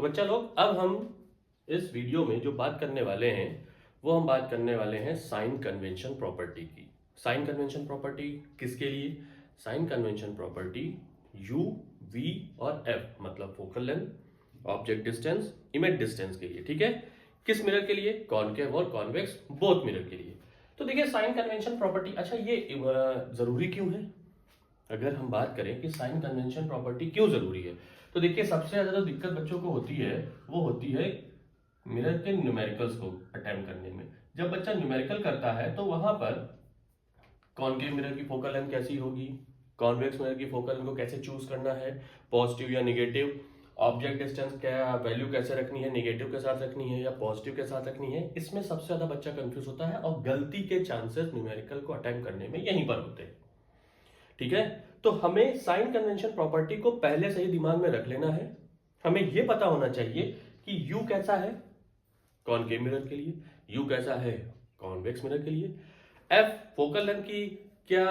बच्चा लोग, अब हम इस वीडियो में जो बात करने वाले हैं वो हम बात करने वाले हैं साइन कन्वेंशन प्रॉपर्टी की। साइन कन्वेंशन प्रॉपर्टी किसके लिए? Sign convention property u, v और f मतलब focal length, object distance, image distance के लिए। ठीक है, किस मिरर के लिए? कॉनकेव और कॉन्वेक्स बोथ मिरर के लिए। तो देखिए साइन कन्वेंशन प्रॉपर्टी, अच्छा ये जरूरी क्यों है? अगर हम बात करें कि साइन कन्वेंशन प्रॉपर्टी क्यों जरूरी है, तो देखिए सबसे ज्यादा जो दिक्कत बच्चों को होती है वो होती है मिरर के न्यूमेरिकल्स को अटेम्प्ट करने में। जब बच्चा न्यूमेरिकल करता है तो वहां पर कॉनकेव मिरर की फोकल लेंथ कैसी होगी, कॉन्वेक्स मिरर की फोकल लेंथ को कैसे चूज करना है, पॉजिटिव या निगेटिव, ऑब्जेक्ट डिस्टेंस क्या वैल्यू कैसे रखनी है, निगेटिव के साथ रखनी है या पॉजिटिव के साथ रखनी है, इसमें सबसे ज्यादा बच्चा कंफ्यूज होता है और गलती के चांसेस न्यूमेरिकल को अटेम्प्ट करने में यहीं पर होते हैं। ठीक है, तो हमें साइन कन्वेंशन प्रॉपर्टी को पहले से ही दिमाग में रख लेना है। हमें यह पता होना चाहिए कि u कैसा है कॉनकेव मिरर के लिए, u कैसा है कॉन्वेक्स मिरर के लिए, f फोकल लेंथ की क्या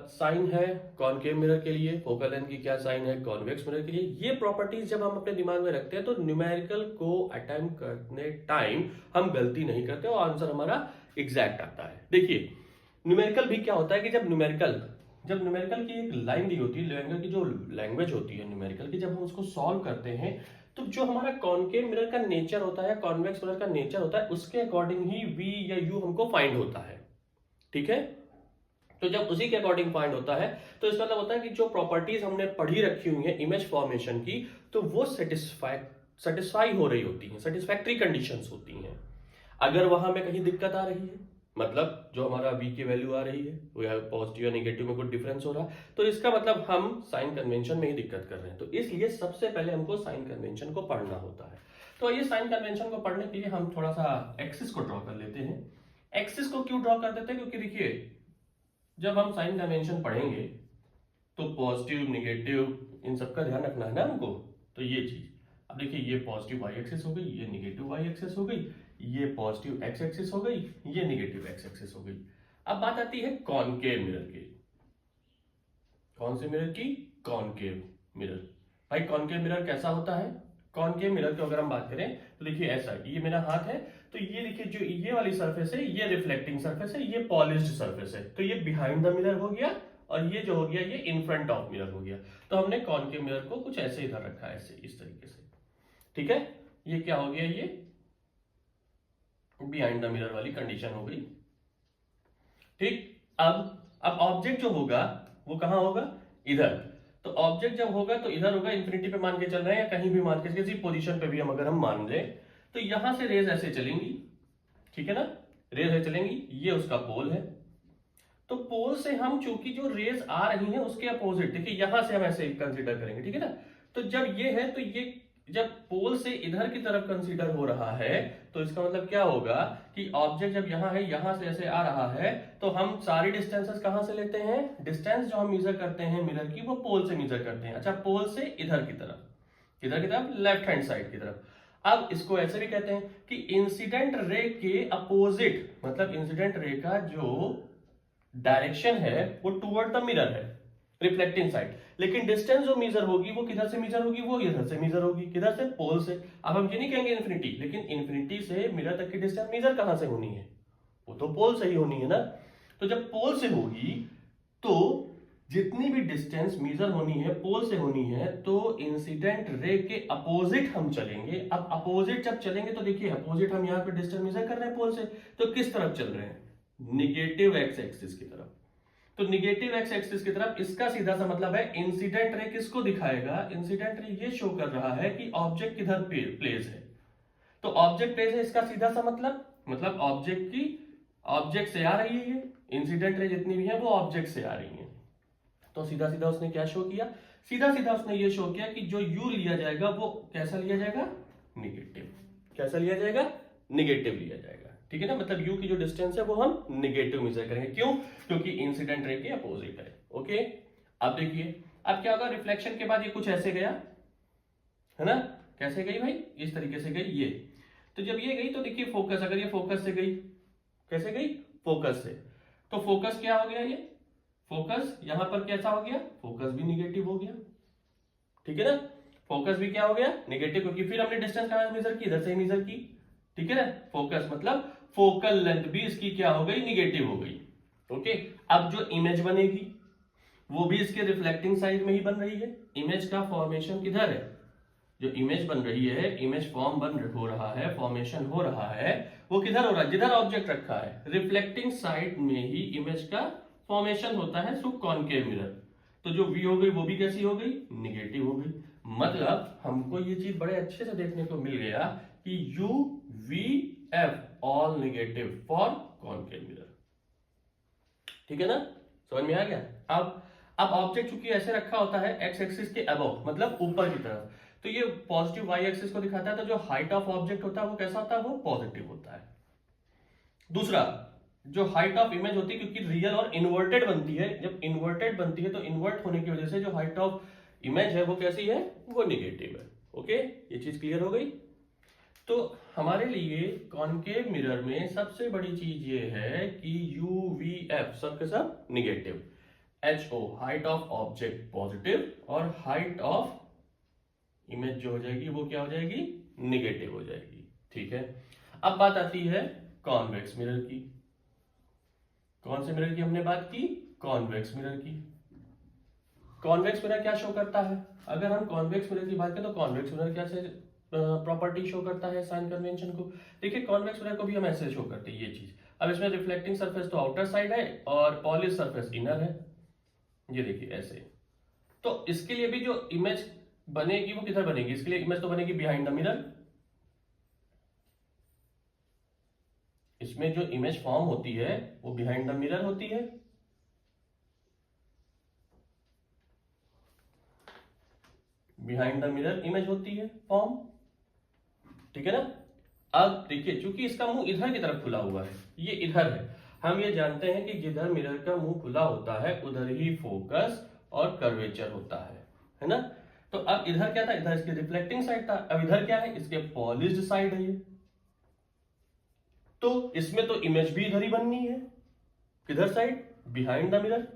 साइन है कॉनकेव मिरर के लिए, फोकल लेंथ की क्या साइन है कॉन्वेक्स मिरर के लिए। ये प्रॉपर्टीज जब हम अपने दिमाग में रखते हैं तो न्यूमेरिकल को अटेम्प्ट करने टाइम हम गलती नहीं करते और आंसर हमारा एग्जैक्ट आता है। देखिए न्यूमेरिकल भी क्या होता है कि जब न्यूमेरिकल की एक लाइन दी होती है, न्यूमेरिकल की जो लैंग्वेज होती है न्यूमेरिकल की, जब हम उसको सॉल्व करते हैं तो जो हमारा कॉनकेव मिरर का नेचर होता है, कॉन्वेक्स मिरर का नेचर होता है, उसके अकॉर्डिंग ही v या u हमको फाइंड होता है। ठीक है, तो जब उसी के अकॉर्डिंग फाइंड होता है तो इसका मतलब होता है कि जो प्रॉपर्टीज हमने पढ़ी रखी हुई है इमेज फॉर्मेशन की, तो वो सेटिस्फाई हो रही होती है, सेटिस्फैक्ट्री कंडीशंस होती हैं। अगर वहां में कहीं दिक्कत आ रही है, मतलब जो हमारा v की वैल्यू आ रही है वो या पॉजिटिव या नेगेटिव में कुछ डिफरेंस हो रहा है, तो इसका मतलब हम साइन कन्वेंशन में ही दिक्कत कर रहे हैं। तो इसलिए सबसे पहले हमको साइन कन्वेंशन को पढ़ना होता है। तो ये साइन कन्वेंशन को पढ़ने के लिए हम थोड़ा सा एक्सिस को ड्रॉ कर लेते हैं। एक्सिस को क्यों ड्रॉ कर देते हैं? क्योंकि देखिए जब हम साइन कन्वेंशन पढ़ेंगे तो पॉजिटिव नेगेटिव इन सबका ध्यान रखना है ना हमको। तो ये चीज, अब देखिए ये पॉजिटिव वाई एक्सिस हो गई, ये नेगेटिव वाई एक्सिस हो गई, ये पॉजिटिव एक्स एक्सिस हो गई, ये नेगेटिव एक्स एक्सिस हो गई। अब बात आती है कॉनकेव मिरर की। कौन से मिरर की? Concave mirror. भाई कॉनकेव मिरर कैसा होता है? कॉनकेव मिरर की अगर हम बात करें तो देखिए ऐसा, ये मेरा हाथ है, तो ये देखिए जो ये वाली सरफेस है ये रिफ्लेक्टिंग सरफेस है, ये पॉलिश्ड सरफेस है, तो ये बिहाइंड द मिरर हो गया और ये जो हो गया ये इन फ्रंट ऑफ मिरर हो गया। तो हमने कॉनकेव मिरर को कुछ ऐसे इधर रखा है, ऐसे इस तरीके से। ठीक है, ये क्या हो गया? ये बिहाइंड द मिरर वाली कंडीशन हो गई। ठीक, अब ऑब्जेक्ट जो होगा वो कहां होगा? इधर। तो ऑब्जेक्ट जब होगा तो इधर होगा, इंफिनिटी पे मान के चल रहे हैं या कहीं भी मान के, किसी पोजीशन पे भी हम अगर हम मान ले तो यहां से रेज ऐसे चलेंगी। ठीक है ना, रेज ऐसे चलेंगी, ये उसका पोल है। तो पोल से हम चूंकि जो रेज आ रही हैं उसके अपोजिट, देखिए यहां से हम ऐसे कंसीडर करेंगे। ठीक है ना, तो जब ये है तो ये जब पोल से इधर की तरफ कंसीडर हो रहा है तो इसका मतलब क्या होगा कि ऑब्जेक्ट जब यहां है, यहां से ऐसे आ रहा है, तो हम सारी डिस्टेंसेस कहां से लेते हैं? डिस्टेंस जो हम मेजर करते हैं मिरर की वो पोल से मेजर करते हैं। अच्छा, पोल से इधर की तरफ, किधर की तरफ? लेफ्ट हैंड साइड की तरफ। अब इसको ऐसे भी कहते हैं कि इंसिडेंट रे के अपोजिट, मतलब इंसिडेंट रे का जो डायरेक्शन है वो टुवर्ड द मिरर है, रिफ्लेक्टिंग साइड, लेकिन डिस्टेंस जो मेजर होगी वो किधर से मेजर होगी? वो इधर से मेजर होगी। किधर से? पोल से। अब हम ये नहीं कहेंगे इन्फिनिटी, लेकिन इन्फिनिटी से मिरर तक की डिस्टेंस मेजर कहां से होनी है? वो तो पोल से ही होनी है ना। तो जब पोल से होगी तो जितनी भी डिस्टेंस मेजर होनी है पोल से होनी है, तो इंसिडेंट रे के अपोजिट हम चलेंगे। अब अपोजिट जब चलेंगे तो देखिए अपोजिट हम यहां पे डिस्टेंस मेजर कर रहे हैं पोल से, तो किस तरफ चल रहे हैं? निगेटिव एक्स एक्सिस की तरफ। तो निगेटिव एक्स एक्सिस की तरफ, इसका सीधा सा मतलब है इंसिडेंट रे किसको दिखाएगा? इंसिडेंट रे ये शो कर रहा है कि ऑब्जेक्ट किधर प्लेस है। तो ऑब्जेक्ट प्लेस है, इसका सीधा सा मतलब ऑब्जेक्ट से आ रही है, ये इंसिडेंट रे जितनी भी है वो ऑब्जेक्ट से आ रही है। तो सीधा सीधा उसने क्या शो किया? सीधा सीधा उसने ये शो किया कि जो u लिया जाएगा वो कैसा लिया जाएगा? निगेटिव। कैसा लिया जाएगा? निगेटिव लिया जाएगा। ठीक है ना, मतलब u की जो डिस्टेंस है वो हम निगेटिव मेजर करेंगे। क्यों? क्योंकि इंसिडेंट रे के अपोजिट है। ओके, अब देखिए अब क्या होगा? रिफ्लेक्शन के बाद ये कुछ ऐसे गया है ना, कैसे गई भाई? इस तरीके से गई ये। तो जब ये गई तो देखिए फोकस, अगर ये फोकस से गई, कैसे गई? फोकस से। तो फोकस क्या हो गया? ये फोकस यहां पर कैसा हो गया? फोकस भी निगेटिव हो गया। ठीक है ना, फोकस भी क्या हो गया, नेगेटिव, क्योंकि फिर हमने डिस्टेंस कहां मेजर की, इधर से ही मेजर की, ठीक है ना। फोकस मतलब फोकल लेंथ भी इसकी क्या हो गई, निगेटिव हो गई। ओके, अब जो इमेज बनेगी वो भी इसके रिफ्लेक्टिंग साइड में ही बन रही है। इमेज का फॉर्मेशन किधर है, जो इमेज बन रही है, इमेज फॉर्म हो रहा है, फॉर्मेशन हो रहा है, वो किधर हो रहा है, जिधर ऑब्जेक्ट रखा है, रिफ्लेक्टिंग साइड में ही इमेज का फॉर्मेशन होता है थ्रू कॉनकेव मिरर। तो जो वी हो गई वो भी कैसी हो गई, निगेटिव हो गई। मतलब हमको ये चीज बड़े अच्छे से देखने को मिल गया कि you V F all negative for concave mirror, ठीक है ना, समझ में आ गया। अब ऑब्जेक्ट चूंकि ऐसे रखा होता है एक्स एक्सिस के अबव, मतलब ऊपर की तरफ, तो ये पॉजिटिव वाई एक्सिस को दिखाता है, तो जो हाइट ऑफ ऑब्जेक्ट होता है वो कैसा होता है, वो पॉजिटिव होता है। दूसरा, जो हाइट ऑफ इमेज होती है, क्योंकि रियल और इन्वर्टेड बनती है, जब इन्वर्टेड बनती है तो इन्वर्ट होने की वजह से जो हाइट ऑफ इमेज है वो कैसी है, वो निगेटिव है। ओके, ये चीज क्लियर हो गई। तो हमारे लिए कॉनकेव मिरर में सबसे बड़ी चीज ये है कि यू वी एफ सब के सब negative, H O height of object positive, और हाइट ऑफ इमेज जो हो जाएगी वो क्या हो जाएगी, निगेटिव हो जाएगी, ठीक है। अब बात आती है कॉन्वेक्स मिरर की। कौन से मिरर की हमने बात की, कॉन्वेक्स मिरर की। कॉन्वेक्स मिरर क्या शो करता है, अगर हम कॉन्वेक्स मिरर की बात करें तो कॉन्वेक्स मिरर क्या से प्रॉपर्टी शो करता है साइन कन्वेंशन को। देखिए कॉन्वेक्स मिरर को भी हम ऐसे शो करते हैं, ये चीज। अब इसमें रिफ्लेक्टिंग सरफेस तो आउटर साइड है और पॉलिश सरफेस इनर है, ये देखिए ऐसे। तो इसके लिए भी जो इमेज बनेगी वो किधर बनेगी, इसके लिए इमेज तो बनेगी बिहाइंड द मिरर। इसमें जो इमेज फॉर्म होती है वो बिहाइंड द मिरर होती है। बिहाइंड द मिरर इमेज होती है फॉर्म, ठीक है ना। अब देखिए चूंकि इसका मुंह इधर की तरफ खुला हुआ है, ये इधर है, हम ये जानते हैं कि जिधर मिरर का मुंह खुला होता है उधर ही फोकस और कर्वेचर होता है ना। तो अब इधर क्या था, इधर इसके रिफ्लेक्टिंग साइड था, अब इधर क्या है, इसके पॉलिश्ड साइड है ये। तो इसमें तो इमेज भी इधर ही बननी है, किधर साइड, बिहाइंड द मिरर,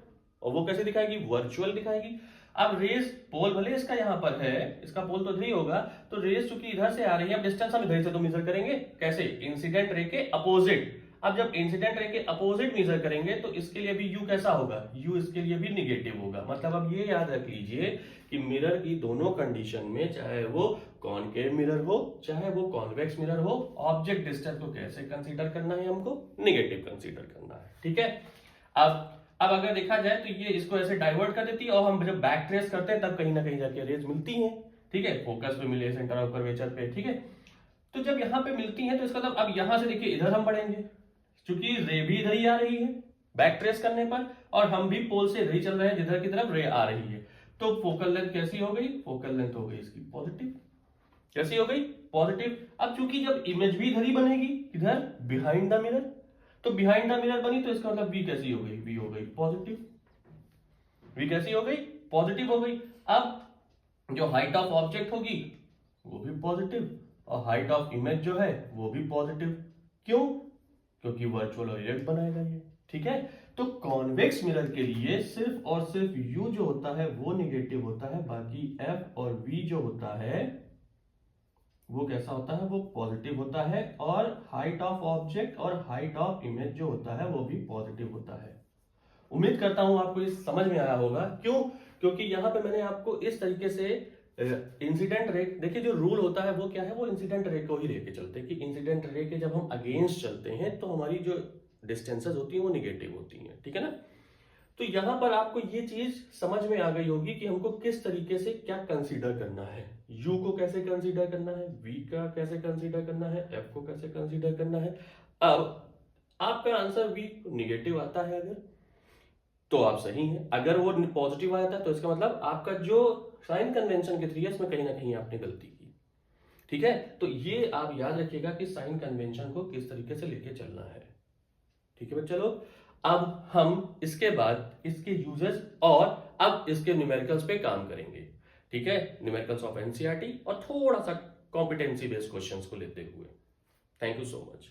और वो कैसे दिखाएगी, वर्चुअल दिखाएगी। अब रेस पोल भले इसका यहां पर है, इसका पोल तो इधर ही होगा, तो रेस चूंकि इधर से आ रही है, अब डिस्टेंस हम इधर से तो मेजर करेंगे, कैसे, इंसिडेंट रे के अपोजिट। अब जब इंसिडेंट रे के अपोजिट मेजर करेंगे तो इसके लिए भी यू कैसा होगा, यू इसके लिए भी निगेटिव होगा। मतलब अब ये याद रख लीजिए कि मिरर की दोनों कंडीशन में, चाहे वो कॉनकेव मिरर हो चाहे वो कॉन्वेक्स मिरर हो, ऑब्जेक्ट डिस्टेंस को कैसे कंसीडर करना है, हमको निगेटिव कंसीडर करना है, ठीक है। अब अगर देखा जाए तो ये इसको ऐसे डाइवर्ट कर देती है, और हम जब बैक ट्रेस करते हैं तब कहीं ना कहीं जाके रेज मिलती हैं, ठीक है, फोकस पे मिले, सेंटर ऑफ कर्वेचर पे, ठीक है। तो जब यहाँ पे मिलती हैं तो इसका मतलब अब यहां से देखिए इधर हम बढ़ेंगे, क्योंकि रे भी इधर ही आ रही है बैक ट्रेस करने पर, और हम भी पोल से इधर ही चल रहे हैं जिधर की तरफ रे आ रही है। तो फोकल लेंथ कैसी हो गई, फोकल लेंथ हो गई इसकी पॉजिटिव, कैसी हो गई, पॉजिटिव। अब चूंकि जब इमेज भी इधर ही बनेगी, इधर बिहाइंड द मिरर, तो बिहाइंड द मिरर बनी तो इसका मतलब वी कैसी हो गई, वी हो गई पॉजिटिव, वी कैसी हो गई, पॉजिटिव हो गई। अब जो हाइट ऑफ ऑब्जेक्ट होगी वो भी पॉजिटिव, और हाइट ऑफ इमेज जो है वो भी पॉजिटिव। क्यों, क्योंकि वर्चुअल और इरेक्ट बनाएगा ये, ठीक है। तो कॉन्वेक्स मिरर के लिए सिर्फ और सिर्फ यू जो होता है वो निगेटिव होता है, बाकी एफ और वी जो होता है वो कैसा होता है, वो पॉजिटिव होता है, और हाइट ऑफ ऑब्जेक्ट और हाइट ऑफ इमेज जो होता है वो भी पॉजिटिव होता है। उम्मीद करता हूं आपको ये समझ में आया होगा। क्यों, क्योंकि यहां पे मैंने आपको इस तरीके से इंसिडेंट रे, देखिए जो रूल होता है वो क्या है, वो इंसिडेंट रे को ही लेके चलते हैं कि इंसिडेंट रे के जब हम अगेंस्ट चलते हैं तो हमारी जो डिस्टेंसेस होती हैं वो निगेटिव होती हैं, ठीक है ना। तो यहां पर आपको ये चीज समझ में आ गई होगी कि हमको किस तरीके से क्या कंसीडर करना है, यू को कैसे कंसीडर करना है, वी का कैसे कंसीडर करना है, एफ को कैसे कंसीडर करना है। अब आपका आंसर वी निगेटिव आता है अगर, तो आप सही हैं, अगर वो पॉजिटिव आता है तो इसका मतलब आपका जो साइन कन्वेंशन के थ्रू है इसमें कहीं ना कहीं आपने गलती की, ठीक है। तो ये आप याद रखिएगा कि साइन कन्वेंशन को किस तरीके से लेके चलना है, ठीक है। चलो अब हम इसके बाद इसके यूजेस और अब इसके न्यूमेरिकल्स पे काम करेंगे, ठीक है, न्यूमेरिकल्स ऑफ एनसीईआरटी और थोड़ा सा कॉम्पिटेंसी बेस्ड क्वेश्चंस को लेते हुए। Thank you so much.